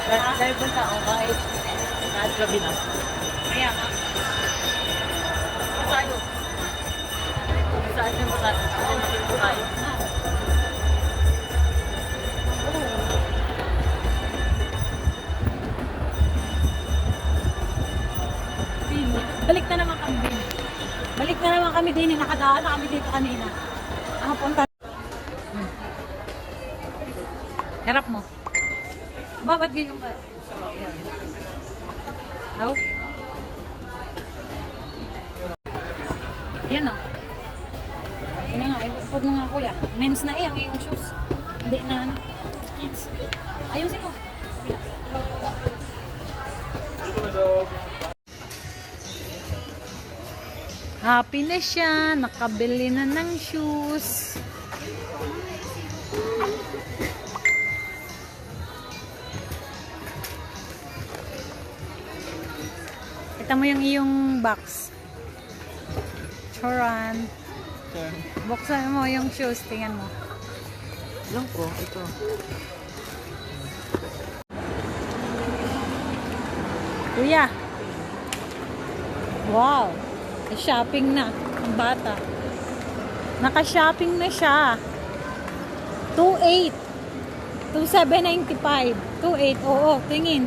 Dahil ba sa kahit gabi na. Kaya nga. Tayo. Saan yung ba tayo? Saan yung ba tayo? Balik na naman kami din. Balik na naman kami din. Nakadaan na kami dito kanina. Punta. Harap mo. Bakit ganyan ba? How? Yan o. Yan na nga. Ipod mo nga kuya. Men's na ang iyong shoes. Hindi na ano. Ayusin mo. Happy na siya. Nakabili na ng shoes. Kita mo yung iyong box. Choran. Buksan mo yung shoes. Tingnan mo. Lang ko, ito. Kuya. Wow. Shopping na ang bata. Naka-shopping na siya. 2.8. 2.795. 2.8. Oo, tingin.